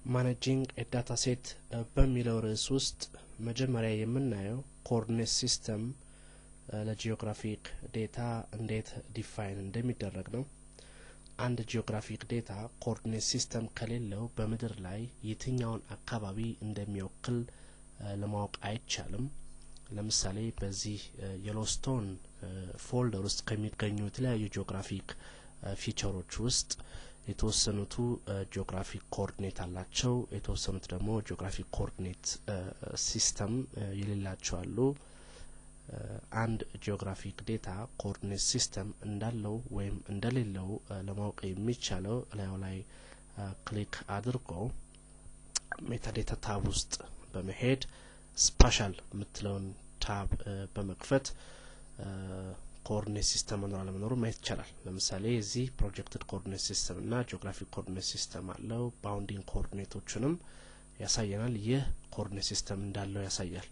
managing a dataset በሚለው ርዕስ ውስጥ መጀመሪያ የምናየው coordinate system ለጂኦግራፊክ ዴታ እንዴት ዲፋይን እንደሚደረግ ነው። አንድ ጂኦግራፊክ ዴታ coordinate system ከሌለው በመድር ላይ የትኛውን አካባቢ እንደሚወክል ለማወቅ አይቻልም። ለምሳሌ በዚህ የሎስቶን ፎልደር ውስጥ ከሚገኙ የተለያዩ ጂኦግራፊክ ፊቸሮች ውስጥ የተወሰኑት ጂኦግራፊክ ኮኦርዲኔት አላቸው፣ የተወሰኑት ደግሞ ጂኦግራፊክ ኮኦርዲኔት ሲስተም የሌላቸው አሉ። አንድ ጂኦግራፊክ ዴታ ኮኦርዲኔት ሲስተም እንዳለው ወይም እንደሌለው ለማወቅ የሚቻለው ላይ ክሊክ አድርጎ ሜታዳታ ታብ ውስጥ በመሄድ ስፔሻል ምትለውን ታብ በመክፈት coordinate system አለመኖሩ ማየት ይቻላል። ለምሳሌ እዚህ projected coordinate system እና geographic coordinate system አለው። bounding coordinateዎችንም ያሳየናል። ይህ coordinate system እንዳለው ያሳያል።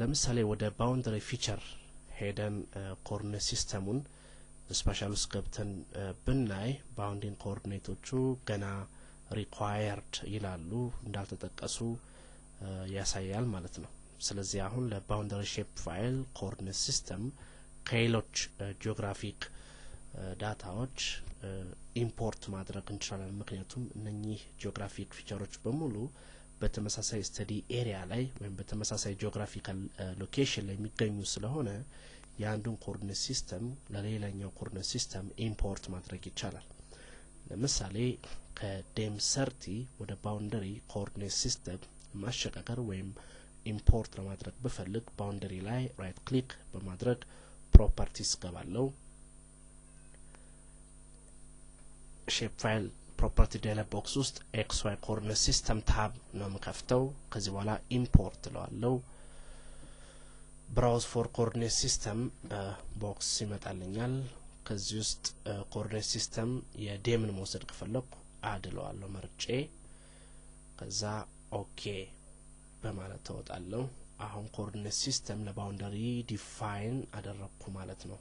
ለምሳሌ ወደ boundary feature ሄደን coordinate systemውን ስፔሻል ውስጥ ገብተን ብናይ bounding coordinateዎቹ ገና required ይላሉ፣ እንዳልተጠቀሱ ያሳያል ማለት ነው። ስለዚህ አሁን ለboundary shape file coordinate system ከሌሎች ጂኦግራፊክ ዳታዎች ኢምፖርት ማድረግ እንችላለን። ምክንያቱም እነኚህ ጂኦግራፊክ ፊቸሮች በሙሉ በተመሳሳይ ስተዲ ኤሪያ ላይ ወይም በተመሳሳይ ጂኦግራፊካል ሎኬሽን ላይ የሚገኙ ስለሆነ የአንዱን ኮኦርዲኔት ሲስተም ለሌላኛው ኮኦርዲኔት ሲስተም ኢምፖርት ማድረግ ይቻላል። ለምሳሌ ከዴም 30 ወደ ባውንደሪ ኮኦርዲኔት ሲስተም ማሸጋገር ወይም ኢምፖርት ለማድረግ በፈልግ ባውንደሪ ላይ ራይት ክሊክ በማድረግ properties ገባለው። shape file property dialog box ውስጥ xy coordinate system tab ነው መከፍተው። ከዚህ በኋላ import ለዋለው browse for coordinate system box ይመጣልኛል። ከዚህ ውስጥ coordinate system የዴምን መውሰድ ከፈለኩ add ለዋለው መርጬ ከዛ ኦኬ በማለት ተወጣለው። አሁን coordinate system ለባውንደሪ ዲፋይን አደረኩ ማለት ነው።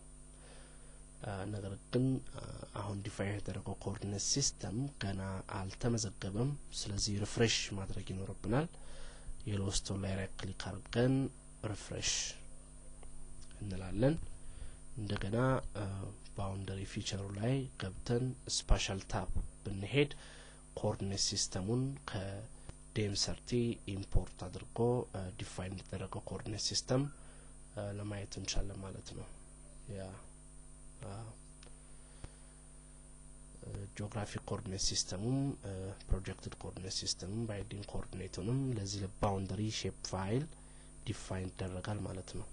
ነገር ግን አሁን ዲፋይን የተደረገው coordinate system ገና አልተመዘገበም። ስለዚህ ሪፍሬሽ ማድረግ ይኖርብናል። የሎስቶን ላይ ራይት ክሊክ አድርገን ሪፍሬሽ እንላለን። እንደገና ባውንደሪ ፊቸሩ ላይ ገብተን ስፔሻል ታብ ብንሄድ coordinate systemውን ከዴም 30 ኢምፖርት አድርጎ ዲፋይን የተደረገው coordinate system ለማየት እንችላለን ማለት ነው። ያ geographic coordinate system projected coordinate system binding coordinateንም ለዚህ ለባውንደሪ shape file ዲፋይን ይደረጋል ማለት ነው።